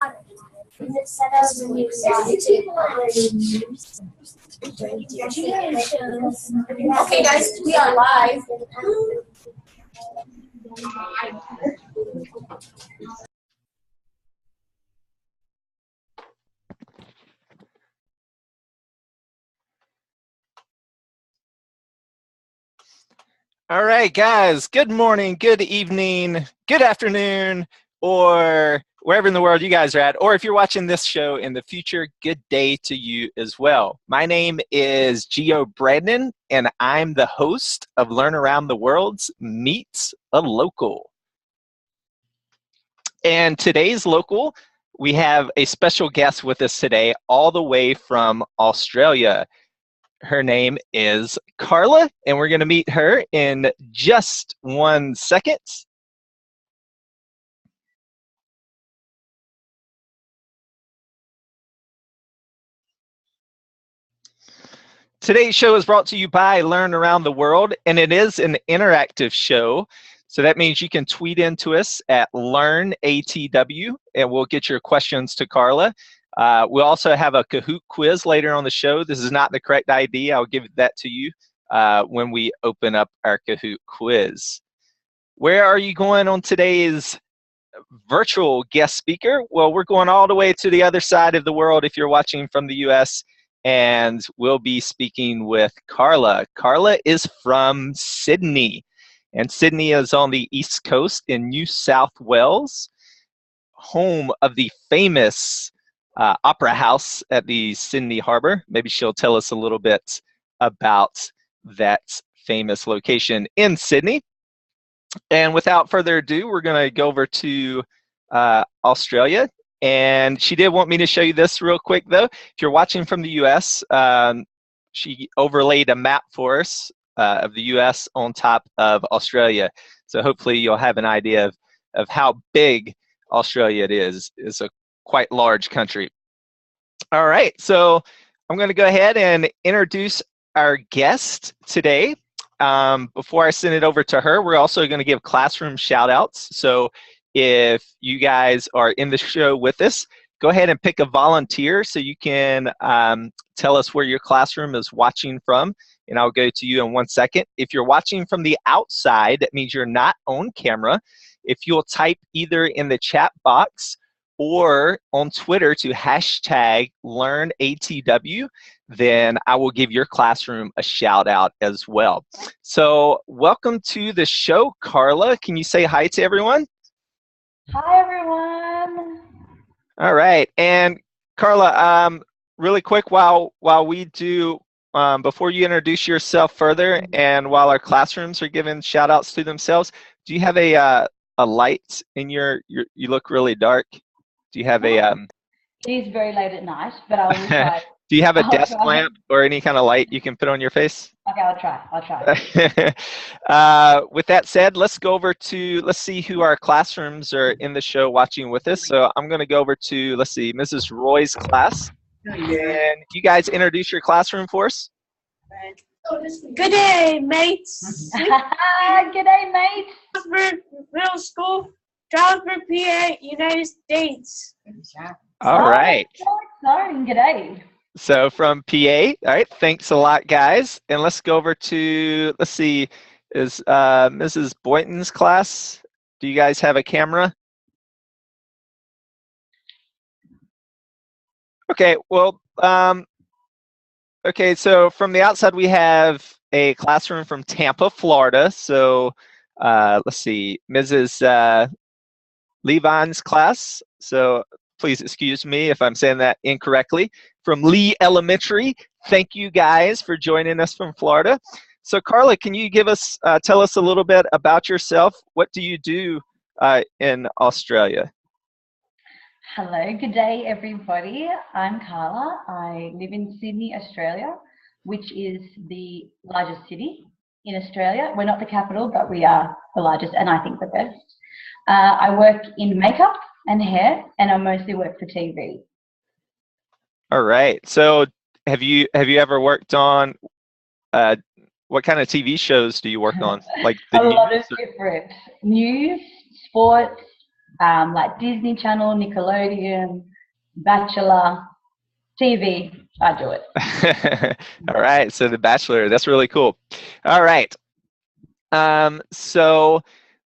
Okay, guys, we are live. All right, guys, good morning, good evening, good afternoon, or wherever in the world you guys are at, or if you're watching this show in the future, good day to you as well. My name is Gio Brandon, and I'm the host of Learn Around the World's Meets a Local. And today's local, we have a special guest with us today, all the way from Australia. Her name is Carla, and we're going to meet her in just 1 second. Today's show is brought to you by Learn Around the World, and it is an interactive show. So that means you can tweet into us at LearnATW, and we'll get your questions to Carla. We'll also have a Kahoot quiz later on the show. This is not the correct ID. I'll give that to you when we open up our Kahoot quiz. Where are you going on today's virtual guest speaker? Well, we're going all the way to the other side of the world if you're watching from the US, and we'll be speaking with Carla. Carla is from Sydney, and Sydney is on the East Coast in New South Wales, home of the famous Opera House at the Sydney Harbour. Maybe she'll tell us a little bit about that famous location in Sydney. And without further ado, we're going to go over to Australia. And she did want me to show you this real quick, though. If you're watching from the US, she overlaid a map for us of the US on top of Australia. So hopefully you'll have an idea of how big Australia it is. It's a quite large country. All right, so I'm going to go ahead and introduce our guest today. Before I send it over to her, we're also going to give classroom shout outs. So if you guys are in the show with us, go ahead and pick a volunteer so you can tell us where your classroom is watching from, and I'll go to you in 1 second. If you're watching from the outside, that means you're not on camera. If you'll type either in the chat box or on Twitter to hashtag LearnATW, then I will give your classroom a shout out as well. So welcome to the show, Carla. Can you say hi to everyone? Hi, everyone. All right. And Carla, really quick, while we do, before you introduce yourself further and while our classrooms are giving shout outs to themselves, do you have a light in you look really dark. Do you have a It is very late at night, but I will try. Do you have a I'll desk try. lamp or any kind of light you can put on your face? Okay, I'll try. With that said, let's see who our classrooms are in the show watching with us. So I'm going to go over to, let's see, Mrs. Roy's class. And you guys introduce your classroom for us. Good day, mates. Good day, mate. Middle School, Stroudsburg, PA, United States. All right. So exciting. Good day. So from PA, all right, thanks a lot, guys. And let's go over to, let's see, is Mrs. Boynton's class. Do you guys have a camera? Okay, well, okay, so from the outside, we have a classroom from Tampa, Florida. So let's see, Mrs. Levine's class. So please excuse me if I'm saying that incorrectly. From Lee Elementary, thank you guys for joining us from Florida. So Carla, can you give us, tell us a little bit about yourself? What do you do in Australia? Hello, good day, everybody. I'm Carla. I live in Sydney, Australia, which is the largest city in Australia. We're not the capital, but we are the largest and I think the best. I work in makeup and hair, and I mostly work for TV. All right. So have you ever worked on what kind of TV shows do you work on? Like the a lot of news or- different news, sports, like Disney Channel, Nickelodeon, Bachelor, TV. I do it. All right, so The Bachelor, that's really cool. All right, so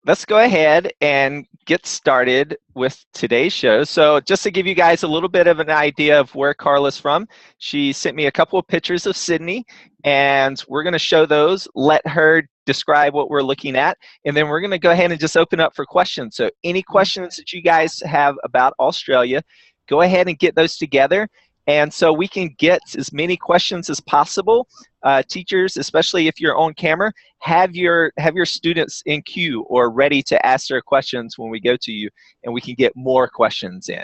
let's go ahead and get started with today's show. So just to give you guys a little bit of an idea of where Carla's from, she sent me a couple of pictures of Sydney, and we're going to show those, let her describe what we're looking at, and then we're going to go ahead and just open up for questions. So any questions that you guys have about Australia, go ahead and get those together. And so we can get as many questions as possible. Teachers, especially if you're on camera, have your students in queue or ready to ask their questions when we go to you, and we can get more questions in.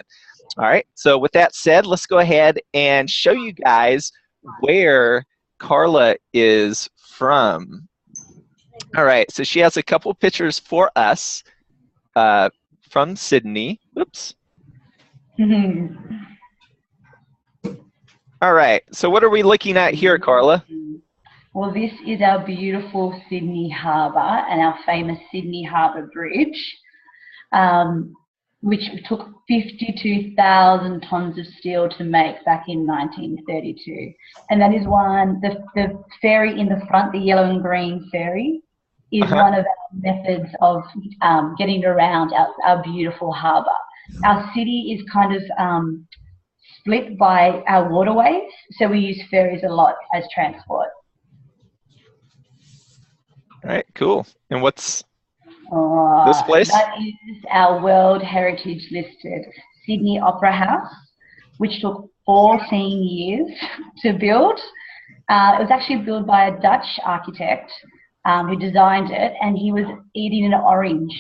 All right, so with that said, let's go ahead and show you guys where Carla is from. All right, so she has a couple pictures for us from Sydney. Whoops. All right, so what are we looking at here, Carla? Well, this is our beautiful Sydney Harbour and our famous Sydney Harbour Bridge, which took 52,000 tonnes of steel to make back in 1932. And that is one, the ferry in the front, the yellow and green ferry, is one of our methods of getting around our beautiful harbour. Our city is kind of split by our waterways, so we use ferries a lot as transport. All right, cool. And what's this place? That is our World Heritage listed Sydney Opera House, which took 14 years to build. It was actually built by a Dutch architect who designed it, and he was eating an orange,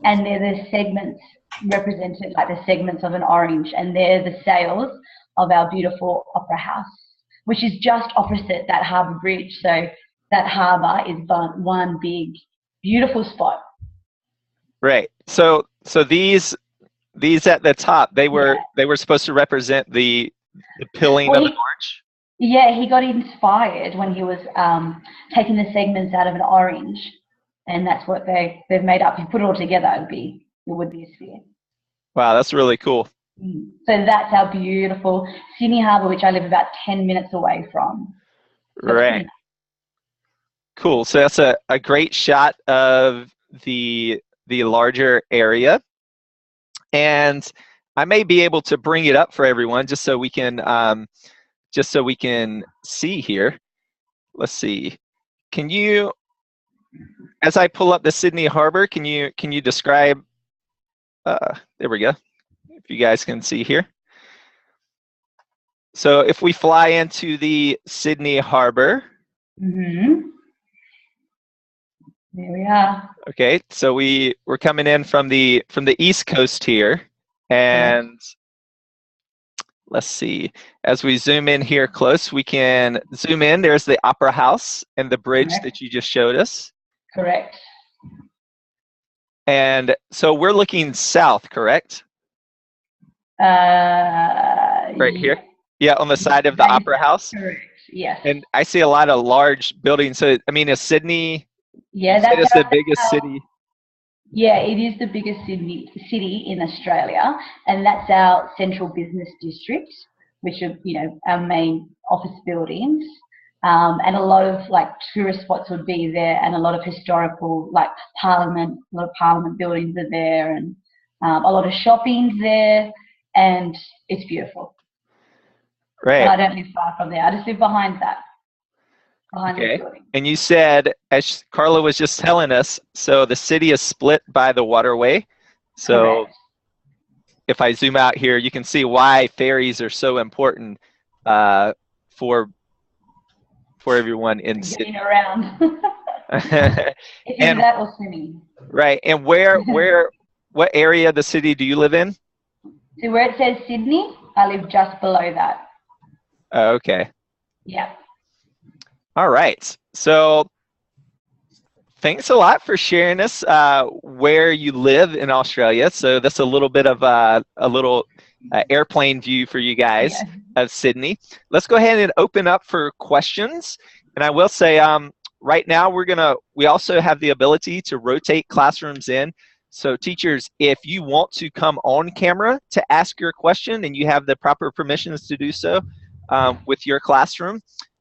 and they're the segments represented like the segments of an orange, and they're the sails of our beautiful opera house, which is just opposite that harbour bridge. So that harbour is one big beautiful spot. Right. So these at the top, they were supposed to represent the peeling of an orange. Yeah, he got inspired when he was taking the segments out of an orange, and that's what they've made up. If you put it all together, it would be a sphere. Wow, that's really cool. So that's our beautiful Sydney Harbour, which I live about 10 minutes away from. Right. Cool. So that's a great shot of the larger area. And I may be able to bring it up for everyone just so we can see here. Let's see. Can you, as I pull up the Sydney Harbour, can you describe, there we go, if you guys can see here. So if we fly into the Sydney Harbour. There we are. Okay, so we're coming in from the East Coast here, and let's see. As we zoom in here close, we can zoom in. There's the Opera House and the bridge that you just showed us. Correct. And so we're looking south, correct? Right here? Yeah, on the side of the Opera House? Correct, yes. And I see a lot of large buildings. So, I mean, is Sydney, that's the biggest city? Yeah, it is the biggest city in Australia, and that's our central business district, which are, our main office buildings. And a lot of tourist spots would be there, and a lot of historical, Parliament, a lot of Parliament buildings are there, and a lot of shopping's there, and it's beautiful. Right. But I don't live far from there. I just live behind that. Okay. And you said, as Carla was just telling us, so the city is split by the waterway. So correct. If I zoom out here, you can see why ferries are so important for everyone in Sydney. Getting around. If you're that or swimming. Right. And what area of the city do you live in? So where it says Sydney, I live just below that. Okay. Yeah. All right. So thanks a lot for sharing us where you live in Australia. So that's a little bit of a little airplane view for you guys of Sydney. Let's go ahead and open up for questions. And I will say right now we also have the ability to rotate classrooms in. So teachers, if you want to come on camera to ask your question and you have the proper permissions to do so with your classroom,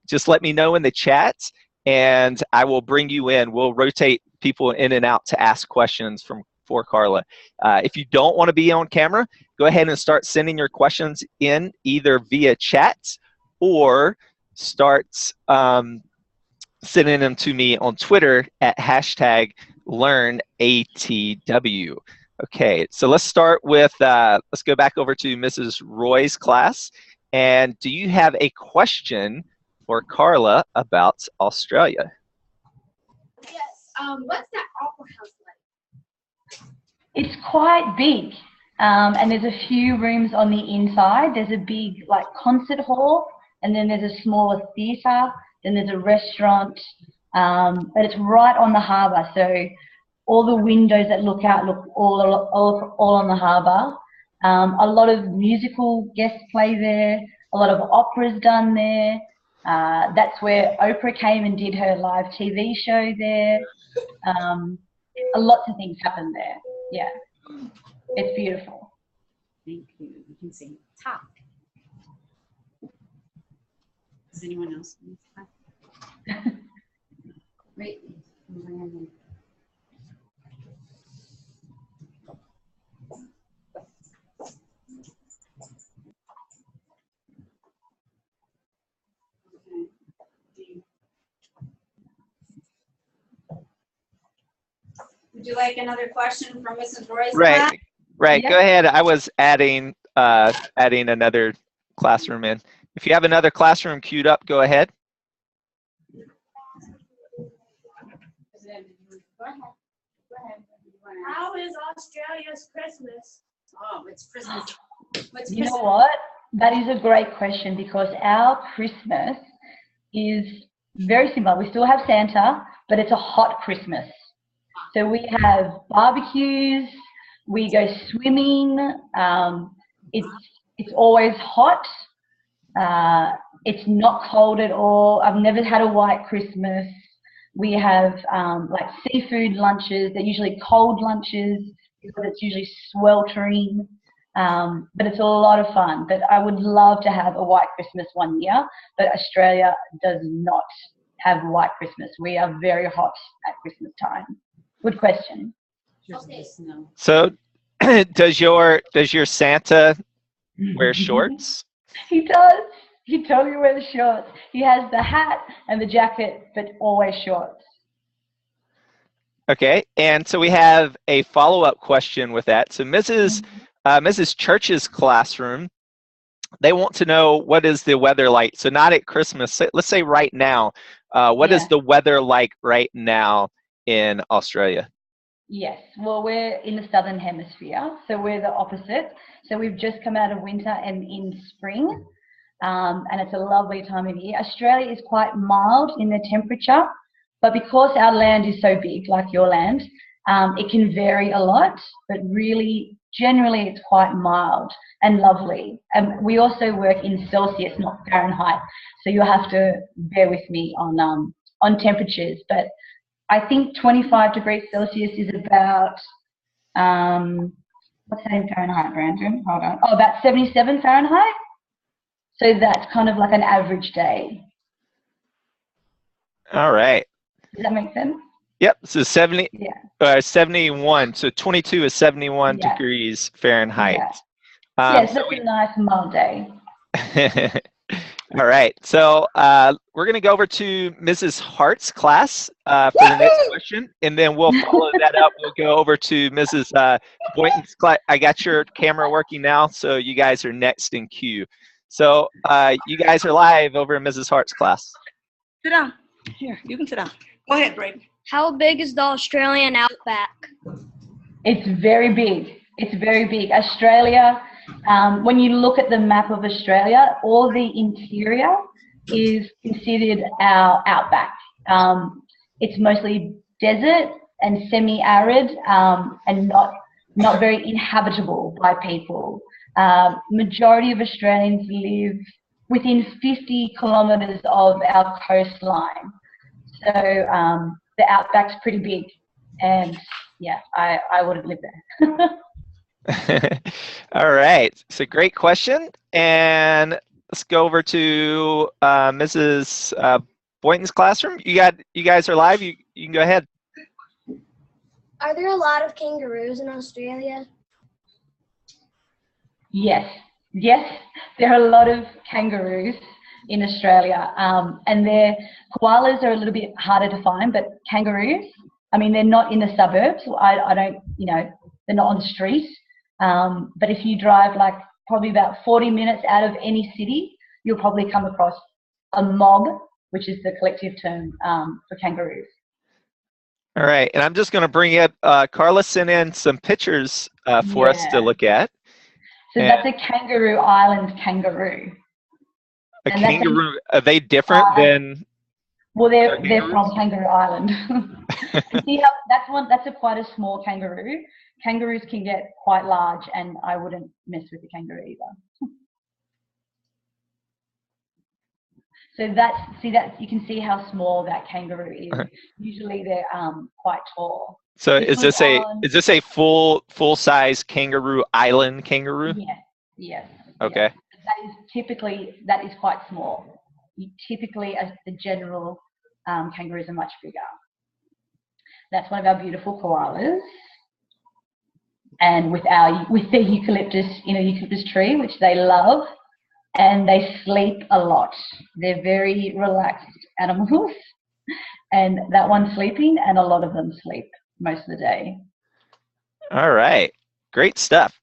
just let me know in the chat and I will bring you in. We'll rotate people in and out to ask questions for Carla. If you don't want to be on camera, go ahead and start sending your questions in either via chat or start sending them to me on Twitter at #LearnATW. Okay, so let's start with, let's go back over to Mrs. Roy's class. And do you have a question for Carla about Australia? Yes. What's that opera house like? It's quite big, and there's a few rooms on the inside. There's a big like concert hall, and then there's a smaller theatre, then there's a restaurant, but it's right on the harbour, so all the windows that look out look all on the harbour. A lot of musical guests play there, a lot of operas done there. That's where Oprah came and did her live TV show there. Lots of things happen there. Yeah, it's beautiful. Thank you. You can sing top. Does anyone else want to talk? Wait. Would you like another question from Mrs. Roy's class? Right. Yeah. Go ahead. I was adding another classroom in. If you have another classroom queued up, go ahead. Go ahead. How is Australia's Christmas? Oh, it's Christmas. What's You know Christmas? what? That is a great question because our Christmas is very similar. We still have Santa, but it's a hot Christmas. So we have barbecues, we go swimming, it's always hot, it's not cold at all. I've never had a white Christmas. We have like seafood lunches. They're usually cold lunches because it's usually sweltering, but it's a lot of fun. But I would love to have a white Christmas one year, but Australia does not have white Christmas. We are very hot at Christmas time. Good question. Okay. No. So does your Santa wear shorts? He does. He totally wears shorts. He has the hat and the jacket, but always shorts. Okay, and so we have a follow-up question with that. So Mrs. Church's classroom, they want to know what is the weather like. So not at Christmas. Let's say right now. What is the weather like right now in Australia? Yes, well, we're in the southern hemisphere, so we're the opposite. So we've just come out of winter and in spring, and it's a lovely time of year. Australia is quite mild in the temperature, but because our land is so big, like your land, it can vary a lot, but really, generally, it's quite mild and lovely. And we also work in Celsius, not Fahrenheit, so you'll have to bear with me on temperatures, but I think 25 degrees Celsius is about, what's that in Fahrenheit, Brandon? Hold on. Oh, about 77 Fahrenheit. So that's kind of like an average day. All right. Does that make sense? Yep, so 71. So 22 is 71 Yeah. degrees Fahrenheit. Yes, that's a nice mild day. All right, so we're going to go over to Mrs. Hart's class for the next question, and then we'll follow that up. We'll go over to Mrs. Boynton's class. I got your camera working now, so you guys are next in queue. So you guys are live over in Mrs. Hart's class. Sit down. Here, you can sit down. Go ahead, Braden. How big is the Australian outback? It's very big. It's very big. Australia, when you look at the map of Australia, all the interior is considered our outback. It's mostly desert and semi-arid and not very inhabitable by people. Majority of Australians live within 50 kilometres of our coastline. So the outback's pretty big and yeah, I wouldn't live there. All right. So great question. And let's go over to Mrs. Boynton's classroom. You guys are live. You can go ahead. Are there a lot of kangaroos in Australia? Yes, there are a lot of kangaroos in Australia, and their koalas are a little bit harder to find, but kangaroos, I mean, they're not in the suburbs. I don't, they're not on the street. But if you drive like probably about 40 minutes out of any city, you'll probably come across a mob, which is the collective term for kangaroos. All right, and I'm just going to bring up, Carla sent in some pictures for us to look at. So that's a Kangaroo Island kangaroo. A kangaroo, are they different than? Well, they're from Kangaroo Island. See how that's quite a small kangaroo. Kangaroos can get quite large, and I wouldn't mess with the kangaroo either. So you can see how small that kangaroo is. Usually they're quite tall. So is this a full size Kangaroo Island kangaroo? Yes. Okay. Yes. That is quite small. Typically, as the general kangaroos are much bigger. That's one of our beautiful koalas. And with their eucalyptus tree, which they love, and they sleep a lot. They're very relaxed animals, and that one's sleeping, and a lot of them sleep most of the day. All right, great stuff.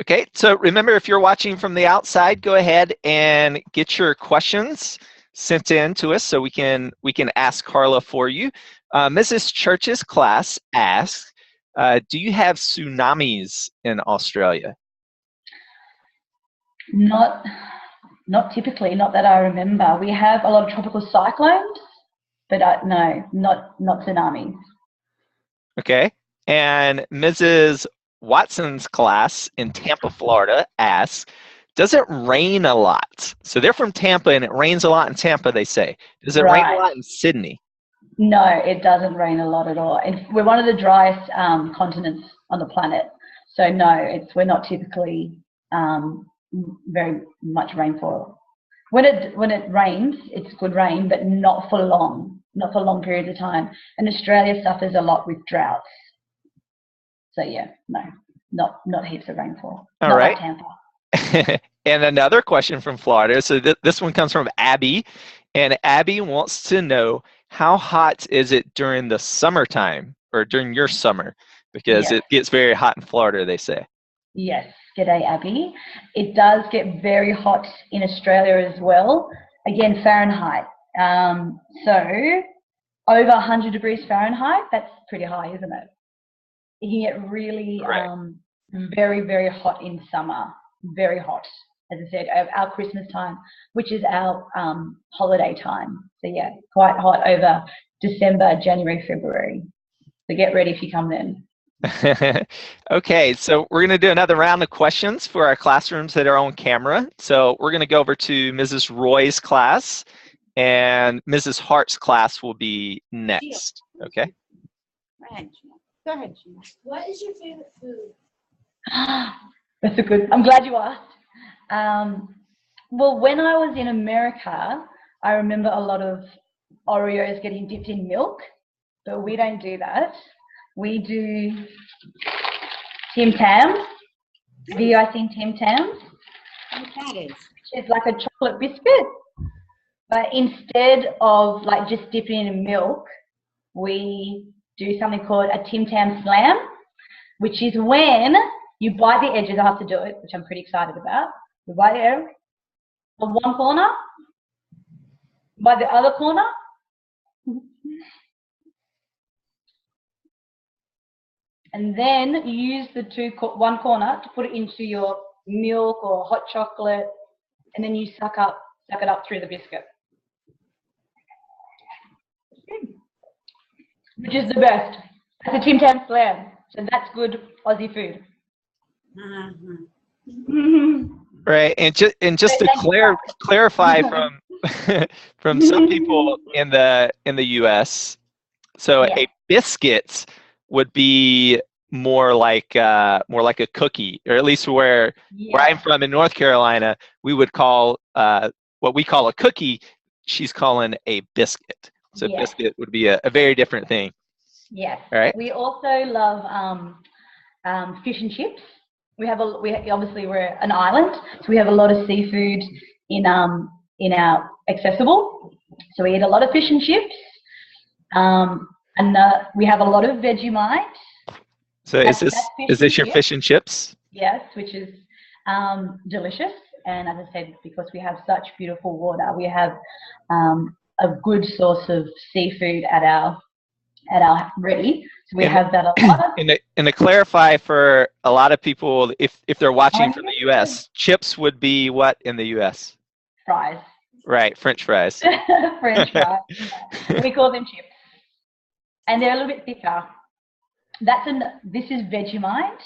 Okay, so remember, if you're watching from the outside, go ahead and get your questions sent in to us so we can ask Carla for you. Mrs. Church's class asks, do you have tsunamis in Australia? Not typically, not that I remember. We have a lot of tropical cyclones, but no, not tsunamis. Okay. And Mrs. Watson's class in Tampa, Florida asks, does it rain a lot? So they're from Tampa, and it rains a lot in Tampa, they say. Does it rain a lot in Sydney? No, it doesn't rain a lot at all. We're one of the driest continents on the planet. So no, we're not typically very much rainfall. When it rains, it's good rain, but not for long periods of time. And Australia suffers a lot with droughts. So yeah, no, not heaps of rainfall. All not right. Like Tampa. And another question from Florida. So this one comes from Abby, and Abby wants to know, how hot is it during the summertime, or during your summer? Because it gets very hot in Florida, they say. Yes. G'day, Abby. It does get very hot in Australia as well. Again, Fahrenheit. So over 100 degrees Fahrenheit, that's pretty high, isn't it? It can get really very, very hot in summer. Very hot, as I said, our Christmas time, which is our holiday time. So yeah, quite hot over December, January, February. So get ready if you come then. Okay, so we're going to do another round of questions for our classrooms that are on camera. So we're going to go over to Mrs. Roy's class, and Mrs. Hart's class will be next. Okay. Go ahead, Sheena. What is your favorite food? That's a good. I'm glad you asked. Well, when I was in America, I remember a lot of Oreos getting dipped in milk, but we don't do that. We do Tim Tams. Have you guys seen Tim Tams? What that is? It's like a chocolate biscuit, but instead of like just dipping it in milk, we do something called a Tim Tam slam, which is when you bite the edges. I have to do it, which I'm pretty excited about. You bite the edge of one corner, bite the other corner, and then you use the one corner to put it into your milk or hot chocolate, and then you suck it up through the biscuit, which is the best. It's a Tim Tam slam, so that's good Aussie food. Right, and just to clarify from from some people in the U.S. So biscuits would be more like a cookie, or at least where I'm from in North Carolina, we would call what we call a cookie, she's calling a biscuit. So biscuit would be a very different thing. Yes. All right. We also love fish and chips. Obviously we're an island, so we have a lot of seafood in our accessible. So we eat a lot of fish and chips, and we have a lot of Vegemite. So is this your fish and chips? Yes, which is delicious. And as I said, because we have such beautiful water, we have a good source of seafood at our ready. So we have that a lot. And to clarify for a lot of people, if they're watching from the U.S., chips would be what in the U.S.? Fries. Right, French fries. French fries. We call them chips, and they're a little bit thicker. This is Vegemite,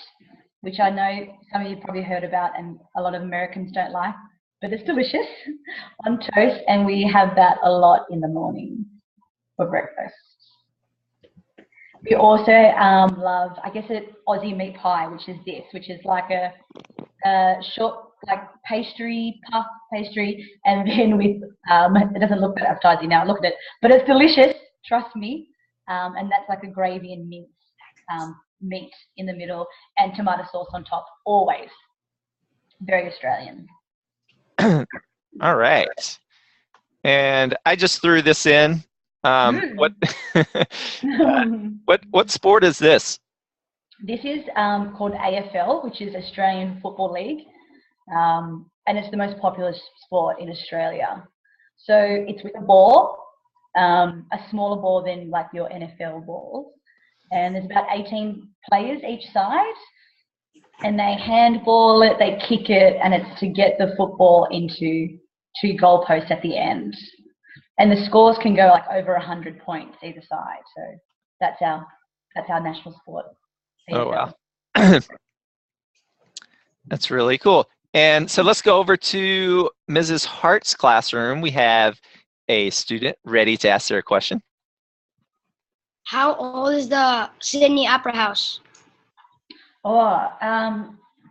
which I know some of you probably heard about, and a lot of Americans don't like, but it's delicious on toast, and we have that a lot in the morning for breakfast. We also love, I guess, Aussie meat pie, which is like a short, like pastry, puff pastry, and then with, it doesn't look that appetizing now, look at it, but it's delicious, trust me, and that's like a gravy and mince meat in the middle and tomato sauce on top, always. Very Australian. All right. And I just threw this in. What sport is this? This is called AFL, which is Australian Football League, and it's the most popular sport in Australia. So it's with a ball, a smaller ball than like your NFL balls, and there's about 18 players each side, and they handball it, they kick it, and it's to get the football into 2 goalposts at the end. And the scores can go like over 100 points either side. So that's our national sport. Oh, wow. That's really cool. And so let's go over to Mrs. Hart's classroom. We have a student ready to ask their question. How old is the Sydney Opera House? Oh,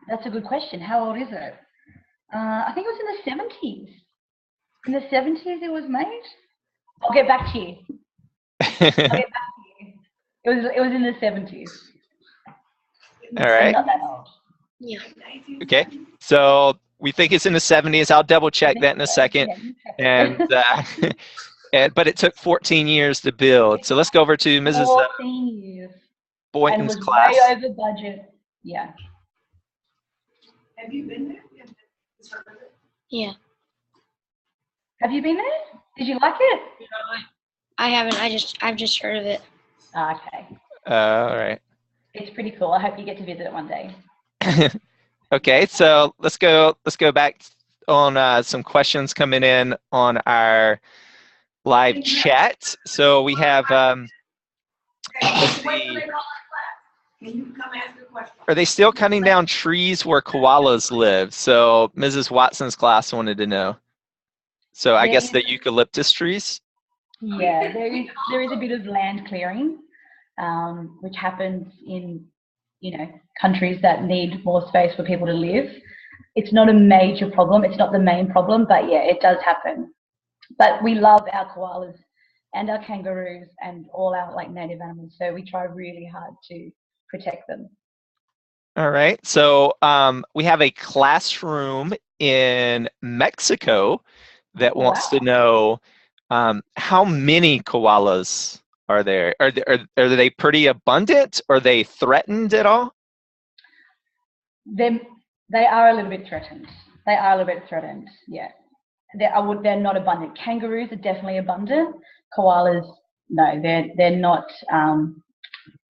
that's a good question. How old is it? I think it was in the 70s. In the 70s it was made? I'll get back to you. It was in the 70s. All right. Not that old. Yeah. Okay. So we think it's in the 70s. I'll double check that in a second. And but it took 14 years to build. So let's go over to Mrs. 14 years. Boynton's and was class. way over budget. Yeah. Have you been there? Yeah. Have you been there? Did you like it? I haven't. I've just heard of it. Okay. All right. It's pretty cool. I hope you get to visit it one day. Okay, so let's go back on some questions coming in on our live chat. So we have let's see. Can you come ask a question? Are they still cutting down trees where koalas live? So Mrs. Watson's class wanted to know. So I guess the eucalyptus trees? Yeah, there is a bit of land clearing, which happens in, countries that need more space for people to live. It's not a major problem. It's not the main problem, but yeah, it does happen. But we love our koalas and our kangaroos and all our native animals. So we try really hard to protect them. All right. So we have a classroom in Mexico that wants to know how many koalas are there? Are they pretty abundant? Are they threatened at all? They are a little bit threatened. They are a little bit threatened. Yeah, they're not abundant. Kangaroos are definitely abundant. Koalas, no, they're not.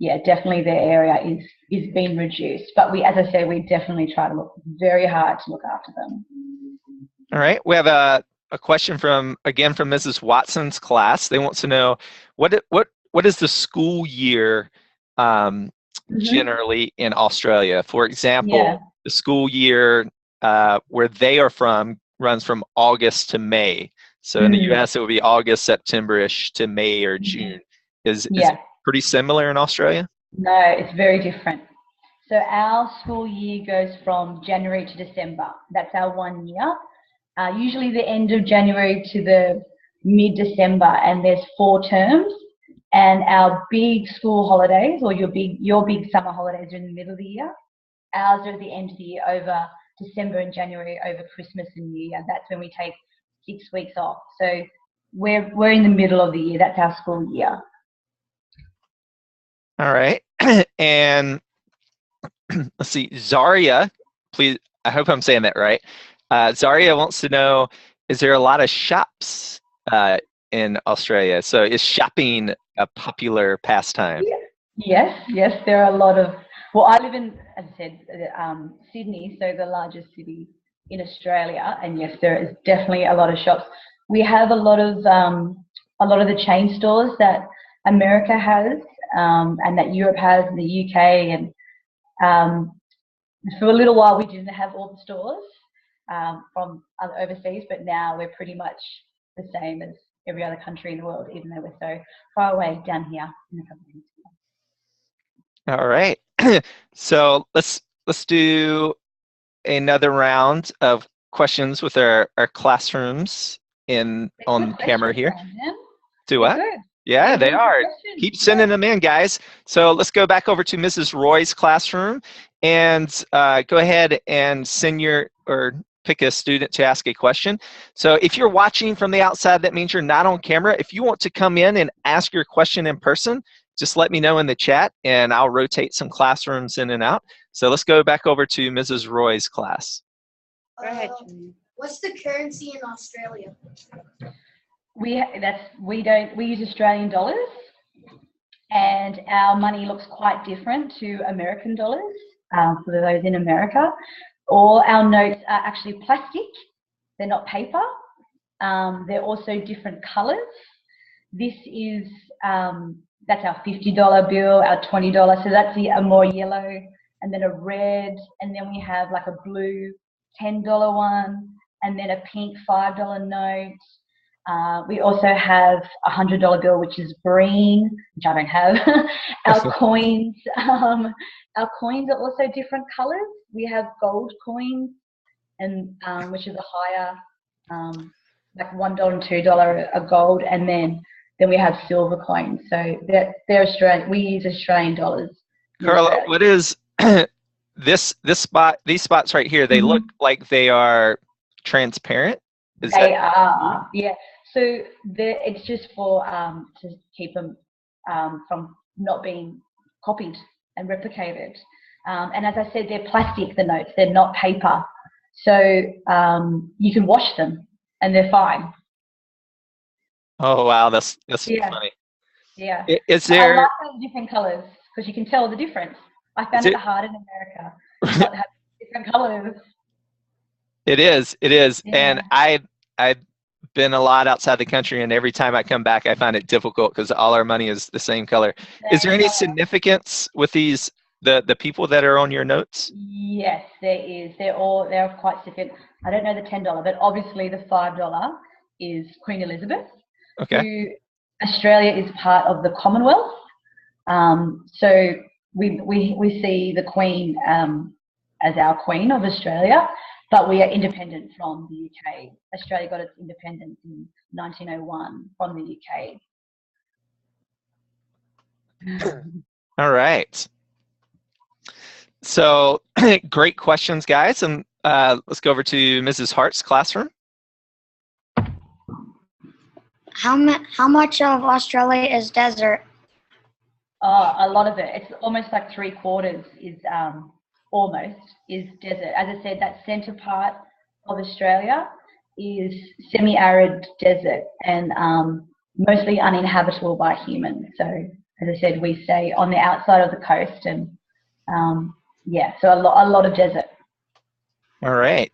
Yeah, definitely their area is being reduced. But as I said, we definitely try to look very hard to look after them. All right, we have a question from Mrs. Watson's class. They want to know what is the school year generally in Australia? For example, the school year where they are from runs from August to May. So in the US, it would be August, September-ish to May or June. Is pretty similar in Australia? No, it's very different. So our school year goes from January to December. That's our 1 year. Usually the end of January to the mid-December, and there's 4 terms. And our big school holidays, or your big summer holidays, are in the middle of the year. Ours are at the end of the year, over December and January, over Christmas and New Year. That's when we take 6 weeks off. So we're in the middle of the year. That's our school year. All right. And let's see, Zaria, please, I hope I'm saying that right. Zaria wants to know, is there a lot of shops in Australia? So is shopping a popular pastime? Yes, there are a lot of, well, I live in, as I said, Sydney, so the largest city in Australia, and yes, there is definitely a lot of shops. We have a lot of the chain stores that America has, and that Europe has, and the UK, and for a little while we didn't have all the stores from overseas, but now we're pretty much the same as every other country in the world, even though we're so far away down here in the country. All right. So let's do another round of questions with our classrooms on camera here. Do what? Yeah, they are. Keep sending them in, guys. So let's go back over to Mrs. Roy's classroom and go ahead and pick a student to ask a question. So if you're watching from the outside, that means you're not on camera. If you want to come in and ask your question in person, just let me know in the chat and I'll rotate some classrooms in and out. So let's go back over to Mrs. Roy's class. Go ahead. What's the currency in Australia? We use Australian dollars, and our money looks quite different to American dollars for those in America. All our notes are actually plastic. They're not paper. They're also different colors. This is, that's our $50 bill, our $20. So that's a more yellow, and then a red, and then we have like a blue $10 one, and then a pink $5 note. We also have a $100 bill, which is green, which I don't have. Our coins are also different colors. We have gold coins, and which is a higher, like $1 and $2 a gold, and then we have silver coins. So they're Australian. We use Australian dollars. Carla, what is this spot? These spots right here, they look like they are transparent. They are, yeah. So it's just for to keep them from not being copied and replicated. And as I said, they're plastic, the notes. They're not paper. So you can wash them and they're fine. Oh, wow. That's funny. Yeah. Is there... I like those different colors because you can tell the difference. I found it hard in America not to have different colors. It is. Yeah. And I've been a lot outside the country, and every time I come back, I find it difficult because all our money is the same color. Is there any significance with these, the people that are on your notes? Yes, there is. They're quite significant. I don't know the $10, but obviously the $5 is Queen Elizabeth. Okay. Who Australia is part of the Commonwealth. So we see the Queen as our Queen of Australia. But we are independent from the UK. Australia got its independence in 1901 from the UK. All right. So great questions, guys. And let's go over to Mrs. Hart's classroom. How much of Australia is desert? A lot of it. It's almost like 3/4 is desert. As I said, that centre part of Australia is semi-arid desert and mostly uninhabitable by humans. So as I said, we stay on the outside of the coast, and so a lot of desert. All right.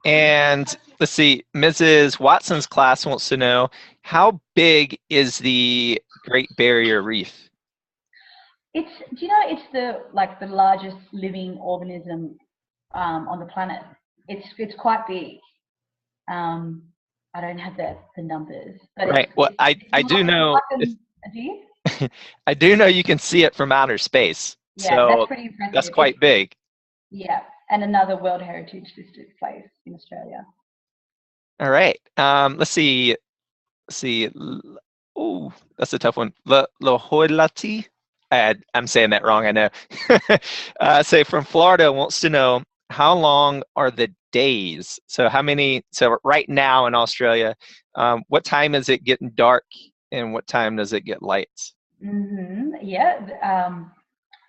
And let's see, Mrs. Watson's class wants to know, how big is the Great Barrier Reef? It's the largest living organism on the planet. It's quite big. I don't have the numbers. But right. Well, I do know. Do you? I do know you can see it from outer space. Yeah, So that's pretty impressive. that's quite big. Yeah, and another World Heritage Listed place in Australia. All right. Let's see. Oh, that's a tough one. Lohoilati. I'm saying that wrong, I know. Say from Florida wants to know, how long are the days? So right now in Australia, what time is it getting dark and what time does it get light? Yeah.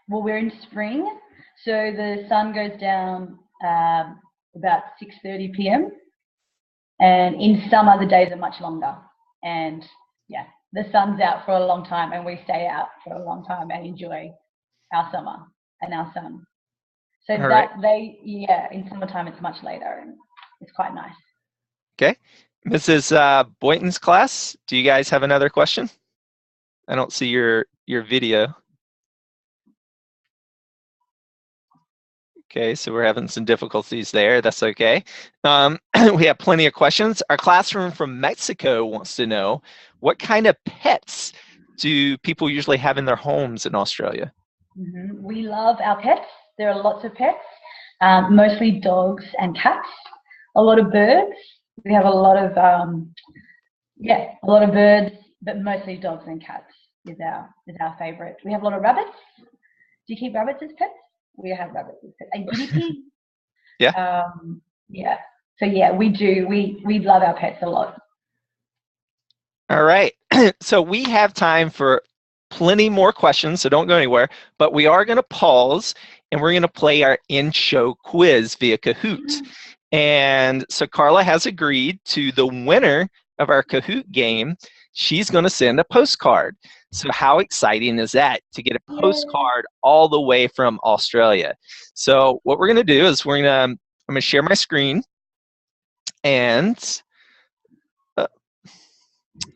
Well, we're in spring, so the sun goes down about 6:30 p.m. and in summer the days are much longer. And yeah, the sun's out for a long time, and we stay out for a long time and enjoy our summer and our sun. So in summertime it's much later, and it's quite nice. Okay, Mrs. Boynton's class, do you guys have another question? I don't see your video. Okay, so we're having some difficulties there. That's okay. We have plenty of questions. Our classroom from Mexico wants to know, what kind of pets do people usually have in their homes in Australia? We love our pets. There are lots of pets, mostly dogs and cats. A lot of birds. We have a lot of birds, but mostly dogs and cats is our favorite. We have a lot of rabbits. Do you keep rabbits as pets? We have rabbits as pets. And guinea pigs. Yeah. Yeah. So yeah, we do. We love our pets a lot. All right. So we have time for plenty more questions, so don't go anywhere. But we are going to pause, and we're going to play our in-show quiz via Kahoot. And so Carla has agreed to the winner of our Kahoot game. She's going to send a postcard. So how exciting is that, to get a postcard all the way from Australia? So what we're going to do is I'm going to share my screen. And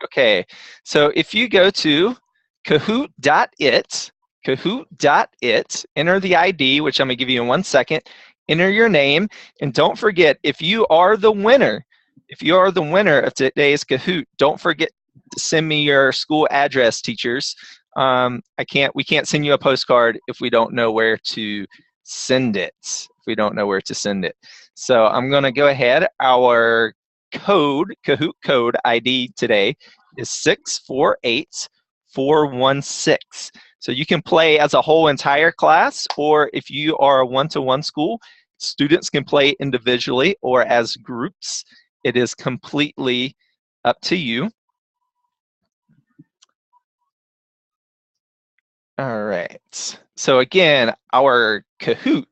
okay, so if you go to kahoot.it, enter the ID, which I'm going to give you in 1 second, enter your name, and don't forget, if you are the winner of today's Kahoot, don't forget to send me your school address, teachers. We can't send you a postcard if we don't know where to send it. So I'm going to go ahead. Our Kahoot code ID today is 648416. So you can play as a whole entire class, or if you are a one-to-one school, students can play individually or as groups. It is completely up to you. All right. So again, our Kahoot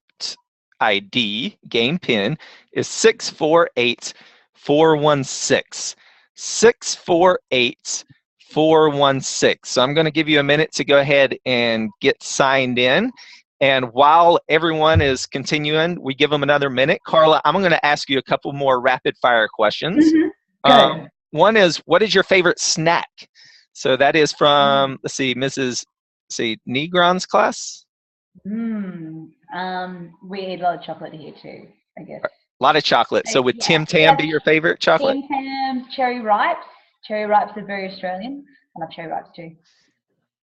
ID game pin is 648416. 648416. So I'm going to give you a minute to go ahead and get signed in. And while everyone is continuing, we give them another minute. Carla, I'm going to ask you a couple more rapid fire questions. One is, what is your favorite snack? So that is from, let's see, Mrs. Negron's class? We eat a lot of chocolate here too, I guess. A lot of chocolate. So would Tim Tam be your favorite chocolate? Tim Tams, cherry ripes. Cherry ripes are very Australian. I love cherry ripes too.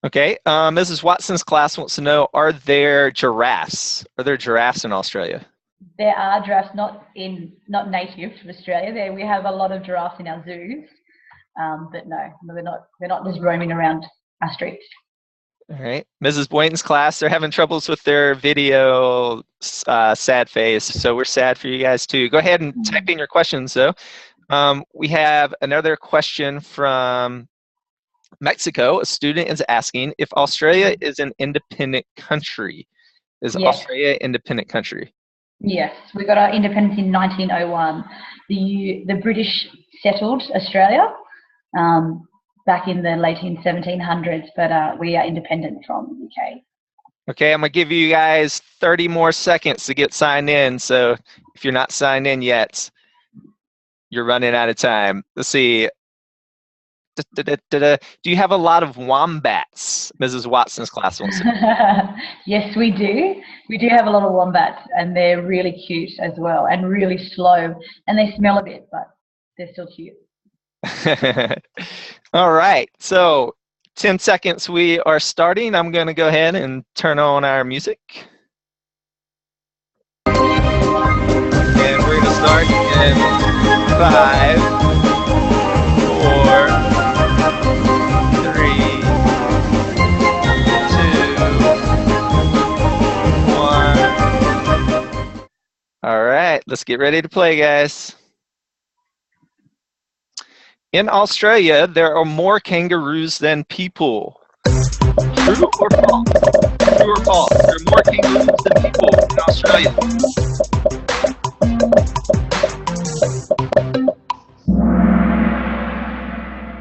Okay. Mrs. Watson's class wants to know, are there giraffes? Are there giraffes in Australia? There are giraffes, not native to Australia. We have a lot of giraffes in our zoos, but no, they're not just roaming around our streets. All right. Mrs. Boynton's class, they're having troubles with their video, sad face. So we're sad for you guys too. Go ahead and type in your questions though. We have another question from Mexico. A student is asking if Australia is an independent country. Is Australia an independent country? Yes, we got our independence in 1901. The British settled Australia back in the late 1700s, but we are independent from the UK. Okay, I'm going to give you guys 30 more seconds to get signed in. So if you're not signed in yet, you're running out of time. Let's see. Do you have a lot of wombats? Mrs. Watson's class wants to. Yes, we do. We do have a lot of wombats, and they're really cute as well, and really slow, and they smell a bit, but they're still cute. All right. So 10 seconds, we are starting. I'm going to go ahead and turn on our music. And we're going to start in 5, 4, 3, 2, 1. All right, let's get ready to play, guys. In Australia, there are more kangaroos than people. True or false? True or false? There are more kangaroos than people in Australia.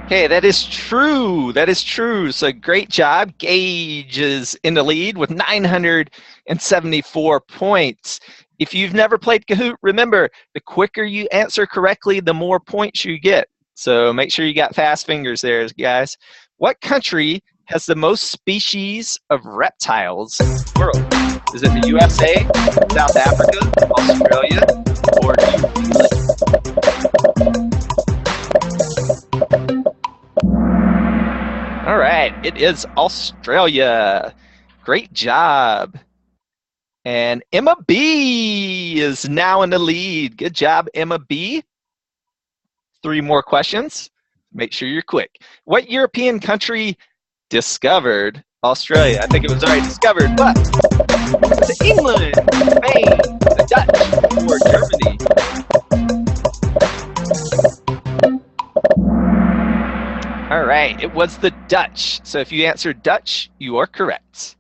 Okay, that is true. That is true. So great job. Gage is in the lead with 974 points. If you've never played Kahoot, remember, the quicker you answer correctly, the more points you get. So make sure you got fast fingers there, guys. What country has the most species of reptiles in the world? Is it the USA, South Africa, Australia, or New Zealand? All right, it is Australia. Great job. And Emma B is now in the lead. Good job, Emma B. 3 more questions. Make sure you're quick. What European country discovered Australia? I think it was already discovered, but was it England, Spain, the Dutch, or Germany? All right, it was the Dutch. So if you answered Dutch, you are correct.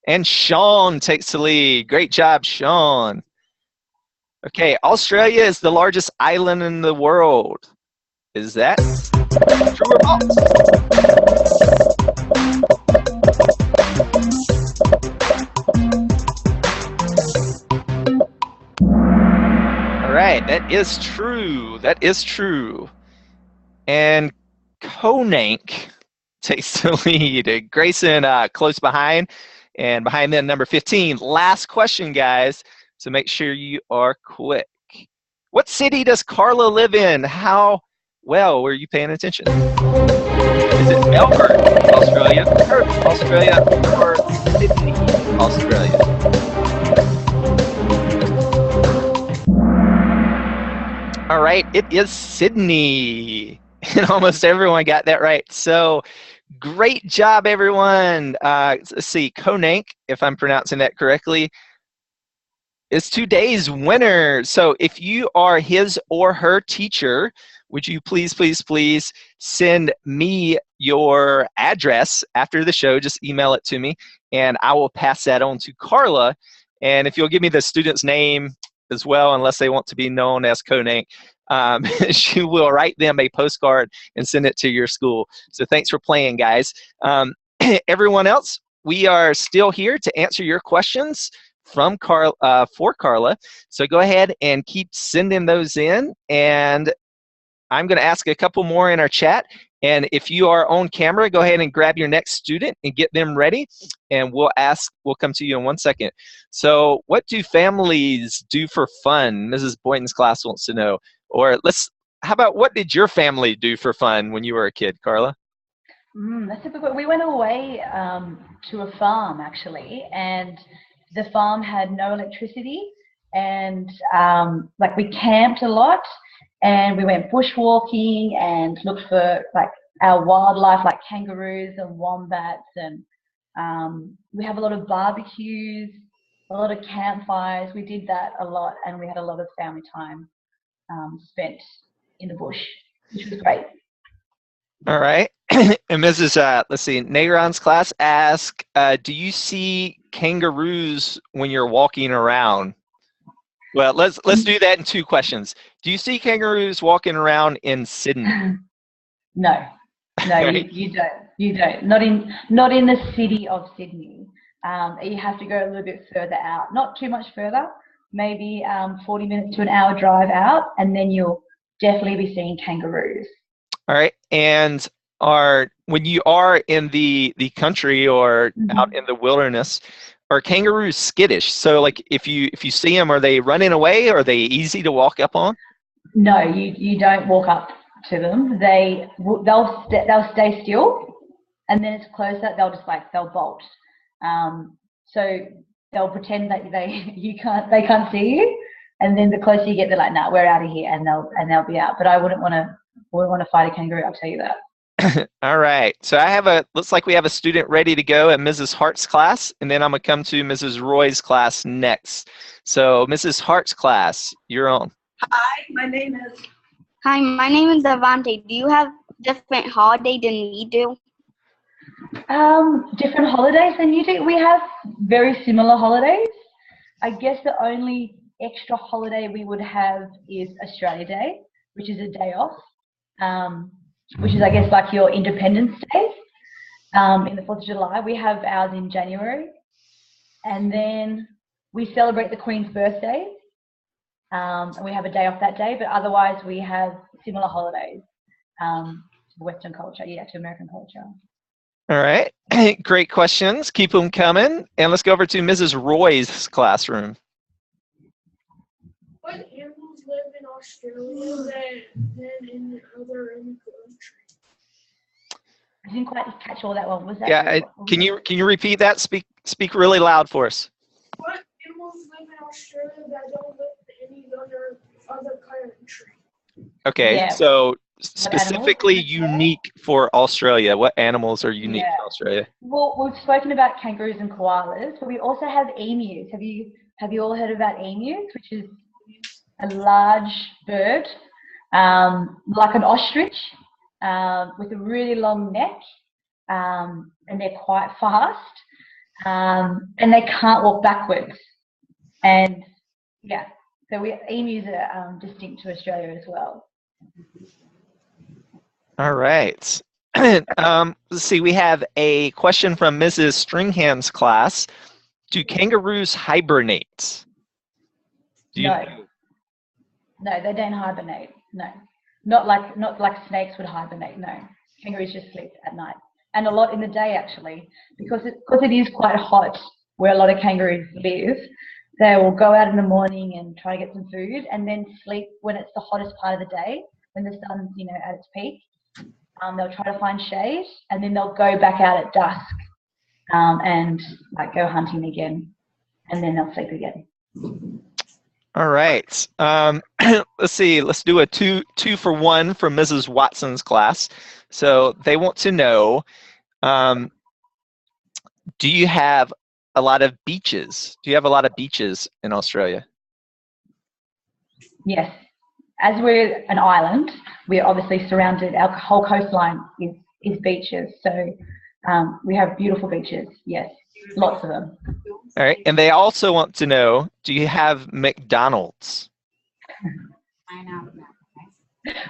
And Sean takes the lead. Great job, Sean. Okay, Australia is the largest island in the world. Is that true or false? All right, that is true. That is true. And Konank takes the lead. Grayson close behind. And behind them, number 15. Last question, guys. So make sure you are quick. What city does Carla live in? How well were you paying attention? Is it Melbourne, Australia, Perth, Australia, or Sydney, Australia? All right, it is Sydney. And almost everyone got that right. So great job, everyone. Let's see, Konank, if I'm pronouncing that correctly, is today's winner. So if you are his or her teacher, would you please send me your address after the show? Just email it to me, and I will pass that on to Carla. And if you'll give me the student's name as well, unless they want to be known as Konank, she will write them a postcard and send it to your school. So thanks for playing, guys. Everyone else, we are still here to answer your questions from Carla, for Carla. So go ahead and keep sending those in, and I'm going to ask a couple more in our chat. And if you are on camera, go ahead and grab your next student and get them ready, and we'll come to you in 1 second. So what do families do for fun? Mrs. Boynton's class wants to know. Or how about, what did your family do for fun when you were a kid, Carla? That's a good one. We went away to a farm, actually, and the farm had no electricity, and like we camped a lot, and we went bushwalking and looked for like our wildlife, like kangaroos and wombats, and we have a lot of barbecues, a lot of campfires. We did that a lot, and we had a lot of family time spent in the bush, which was great. All right. And Mrs. Let's see, Nayron's class asked, do you see kangaroos when you're walking around? Well, let's do that in 2 questions. Do you see kangaroos walking around in Sydney? No, right. you don't. You don't. Not in the city of Sydney. You have to go a little bit further out. Not too much further. Maybe 40 minutes to an hour drive out, and then you'll definitely be seeing kangaroos. All right. And when you are in the country or out in the wilderness, are kangaroos skittish? So like if you see them, are they running away? Or are they easy to walk up on? No, you don't walk up to them. They'll stay still, and then it's closer, they'll bolt. So they'll pretend that they can't see you, and then the closer you get, they're like, "Nah, we're out of here," and they'll be out. But I wouldn't want to fight a kangaroo. I'll tell you that. All right. So looks like we have a student ready to go in Mrs. Hart's class, and then I'm gonna come to Mrs. Roy's class next. So Mrs. Hart's class, you're on. Hi, my name is. Hi, my name is Devante. Do you have different holiday than we do? Different holidays than you do. We have very similar holidays. I guess the only extra holiday we would have is Australia Day, which is a day off, which is, I guess, like your Independence Day in the 4th of July. We have ours in January. And then we celebrate the Queen's birthday. And we have a day off that day, but otherwise we have similar holidays to Western culture, to American culture. All right. Great questions. Keep them coming. And let's go over to Mrs. Roy's classroom. What animals live in Australia than in other in the country? I didn't quite catch all that one. Was that? Yeah. Can you repeat that? Speak really loud for us. What animals live in Australia that don't live in any other country? Okay. Yeah. So specifically unique for Australia. What animals are unique Yeah. to Australia? Well, we've spoken about kangaroos and koalas, but we also have emus. Have you all heard about emus, which is a large bird, like an ostrich, with a really long neck, and they're quite fast, and they can't walk backwards. And yeah, so emus are distinct to Australia as well. All right. Let's see. We have a question from Mrs. Stringham's class. Do kangaroos hibernate? No, they don't hibernate. No, not like snakes would hibernate. No, kangaroos just sleep at night, and a lot in the day actually, because it is quite hot where a lot of kangaroos live. They will go out in the morning and try to get some food, and then sleep when it's the hottest part of the day, when the sun's at its peak. They'll try to find shade, and then they'll go back out at dusk, and go hunting again, and then they'll sleep again. All right. Let's see. Let's do a two for one from Mrs. Watson's class. So they want to know, do you have a lot of beaches? Do you have a lot of beaches in Australia? Yes. As we're an island, we're obviously surrounded. Our whole coastline is beaches. So we have beautiful beaches. Yes, lots of them. All right. And they also want to know, do you have McDonald's? I know.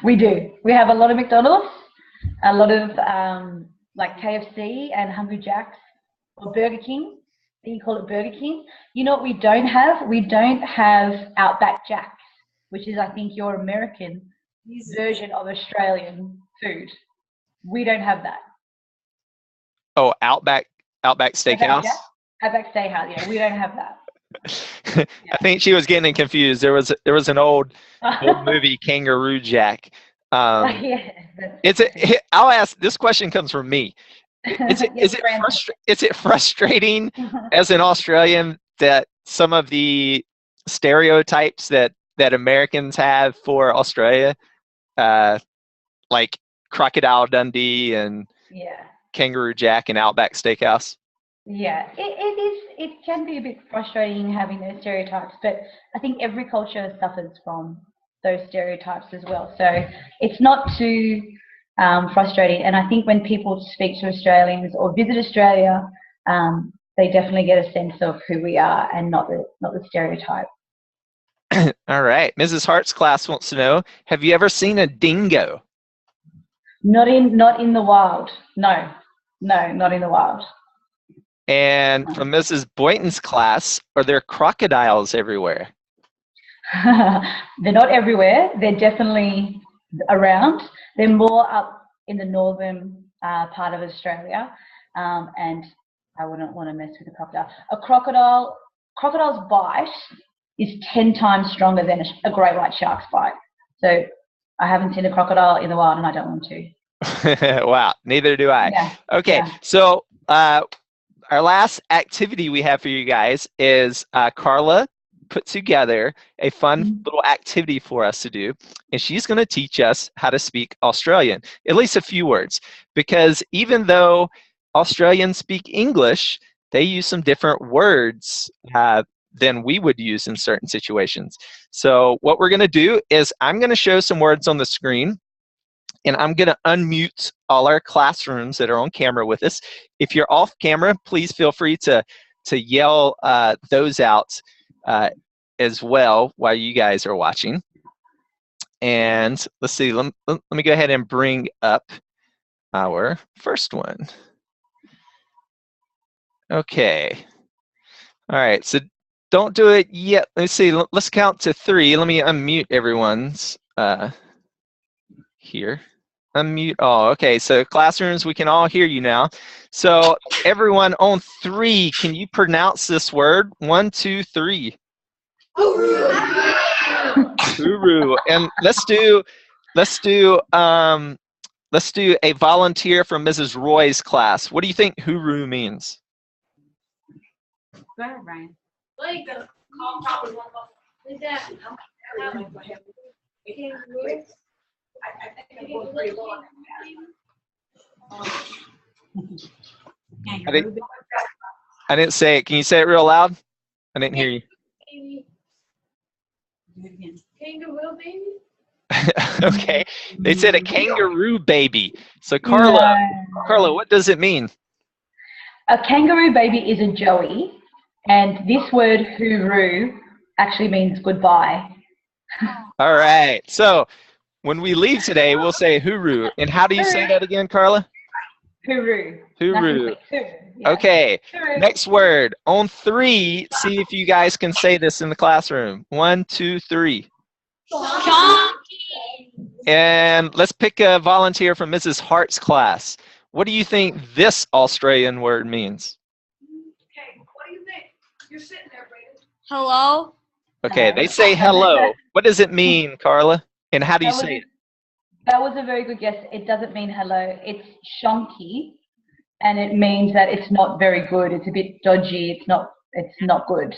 We do. We have a lot of McDonald's, a lot of KFC and Hungry Jack's or Burger King. You call it Burger King. You know what we don't have? We don't have Outback Jack's, which is, I think, your American version of Australian food. We don't have that. Oh, Outback Steakhouse? Outback Steakhouse, yeah, we don't have that. I think she was getting confused. There was an old movie, Kangaroo Jack. I'll ask. This question comes from me. Is it frustrating as an Australian that some of the stereotypes that Americans have for Australia, like Crocodile Dundee and Kangaroo Jack and Outback Steakhouse? Yeah, it can be a bit frustrating having those stereotypes, but I think every culture suffers from those stereotypes as well. So it's not too frustrating. And I think when people speak to Australians or visit Australia, they definitely get a sense of who we are and not the stereotype. All right. Mrs. Hart's class wants to know, have you ever seen a dingo? Not in the wild. No, not in the wild. And from Mrs. Boynton's class, are there crocodiles everywhere? They're not everywhere. They're definitely around. They're more up in the northern part of Australia, and I wouldn't want to mess with a crocodile. Crocodile's bite is 10 times stronger than a great white shark's bite. So I haven't seen a crocodile in the wild, and I don't want to. Wow, neither do I. Yeah. Okay, Yeah. so our last activity we have for you guys is Carla put together a fun little activity for us to do, and she's going to teach us how to speak Australian, at least a few words, because even though Australians speak English, they use some different words than we would use in certain situations. So what we're going to do is I'm going to show some words on the screen, and I'm going to unmute all our classrooms that are on camera with us. If you're off camera, please feel free to yell those out as well while you guys are watching. And let's see, let me go ahead and bring up our first one. Okay. All right, so don't do it yet. Let's see, let's count to 3. Let me unmute everyone's here. Unmute all. Okay, so classrooms, we can all hear you now. So everyone on 3, can you pronounce this word? 1, 2, 3. Hooroo. And let's do a volunteer from Mrs. Roy's class. What do you think hooroo means? Go ahead, Ryan. Like like that. I didn't say it. Can you say it real loud? I didn't hear you. Kangaroo baby? Okay. They said a kangaroo baby. So Carla, what does it mean? A kangaroo baby is a joey, and this word hooroo actually means goodbye. All right. So when we leave today, we'll say hooroo. And how do you say that again, Carla? Hooroo. Hooroo. Yeah. Okay. Hooroo. Next word. On 3, see if you guys can say this in the classroom. 1, 2, 3. And let's pick a volunteer from Mrs. Hart's class. What do you think this Australian word means? Okay, what do you think? You're sitting there, Brayden. Hello? Okay, they say hello. What does it mean, Carla? And how do you say it? That was a very good guess. It doesn't mean hello. It's shonky, and it means that it's not very good. It's a bit dodgy. It's not good.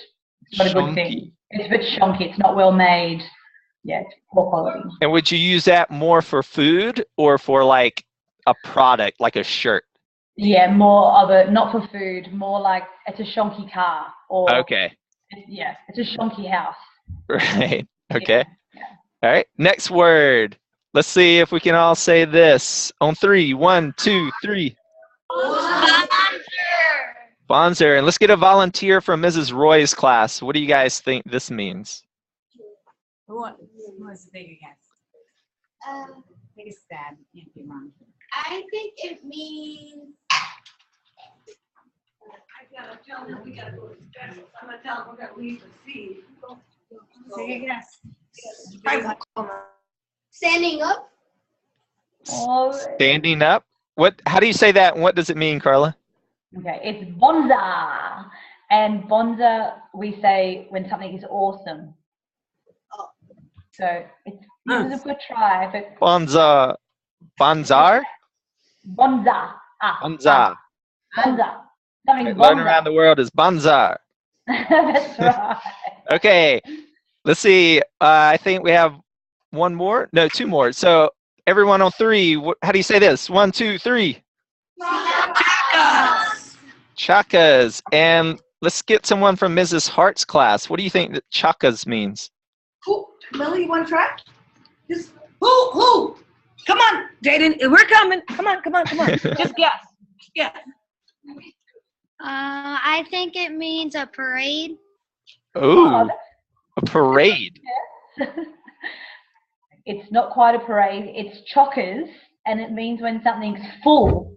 It's not a good thing. It's a bit shonky. It's not well made. Yeah, it's poor quality. And would you use that more for food or for like a product, like a shirt? Yeah, more of a, not for food, more like it's a shonky car, or Okay. yeah, it's a shonky house. Right. Okay. Yeah. All right. Next word. Let's see if we can all say this on 3. 1, 2, 3. Bonzer. And let's get a volunteer from Mrs. Roy's class. What do you guys think this means? Who wants to take a guess? I think it's sad. Can't be wrong. I think it means. I gotta tell them we gotta go to special. I'm gonna tell them we're gonna leave the seed. Take a guess. Standing up. Oh, Standing up. How do you say that? And what does it mean, Carla? okay, it's bonza, and bonza we say when something is awesome. So it's this is a good try, but Bonza. Bonzar? bonza. Bonza. Bonza. Something's Learn bonza. around the world is bonza. That's right. Okay. Let's see. I think we have one more. No, 2 more. So everyone on 3. How do you say this? 1, 2, 3. Chakas. And let's get someone from Mrs. Hart's class. What do you think that chakas means? Who? Lily, you wanna try? Just Who? Come on, Jaden. We're coming. Come on. Just guess. Yeah. I think it means a parade. Ooh, a parade. It's not quite a parade. It's chockers, and it means when something's full,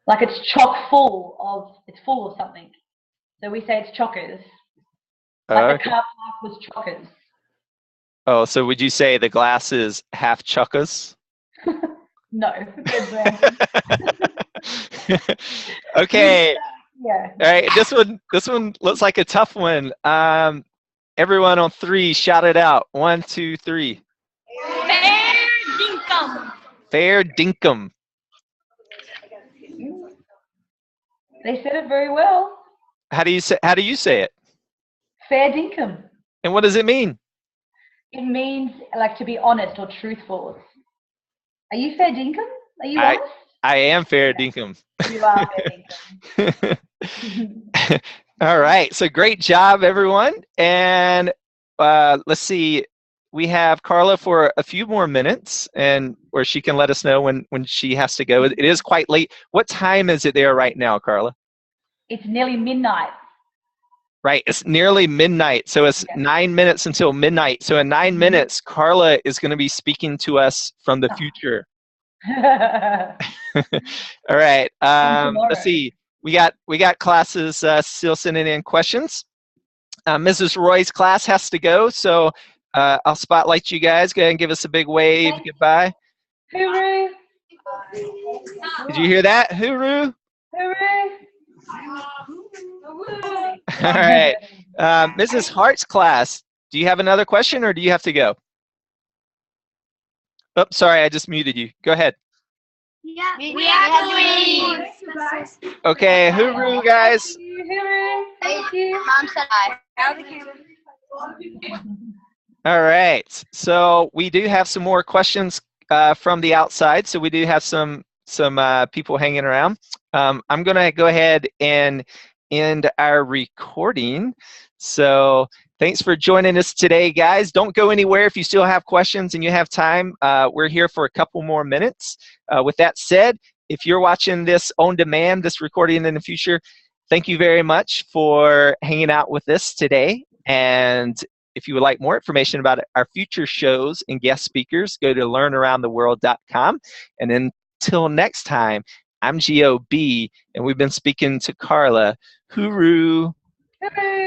like it's chock full of. It's full of something. So we say it's chockers. Like Okay. the car park was chockers. Oh, so would you say the glass is half chuckas? No. Okay. Yeah. All right. This one looks like a tough one. Everyone on 3, shout it out. 1, 2, 3. Fair dinkum. Fair dinkum. They said it very well. How do you say it? Fair dinkum. And what does it mean? It means like to be honest or truthful. Are you fair dinkum? Are you I- honest? I am fair dinkum. You are fair dinkum. All right, so great job, everyone. And let's see, we have Carla for a few more minutes, and where she can let us know when she has to go. It is quite late. What time is it there right now, Carla? It's nearly midnight. Right, it's nearly midnight, so it's 9 minutes until midnight. So in 9 minutes, Carla is going to be speaking to us from the future. All right, let's see. We got classes still sending in questions. Mrs. Roy's class has to go, so I'll spotlight you guys. Go ahead and give us a big wave. Goodbye. Hooroo! Did you hear that? Hooroo! Hooroo! All right. Mrs. Hart's class, do you have another question or do you have to go? Oh, sorry, I just muted you. Go ahead. Yeah, We have to leave. Okay, hooroo, guys. Hooroo! Thank you. Mom said hi. All right. So we do have some more questions from the outside. So we do have some people hanging around. I'm going to go ahead and end our recording. So thanks for joining us today, guys. Don't go anywhere if you still have questions and you have time. We're here for a couple more minutes. With that said, if you're watching this on demand, this recording in the future, thank you very much for hanging out with us today. And if you would like more information about our future shows and guest speakers, go to learnaroundtheworld.com. And until next time, I'm GOB, and we've been speaking to Carla. Hooroo! Hooroo!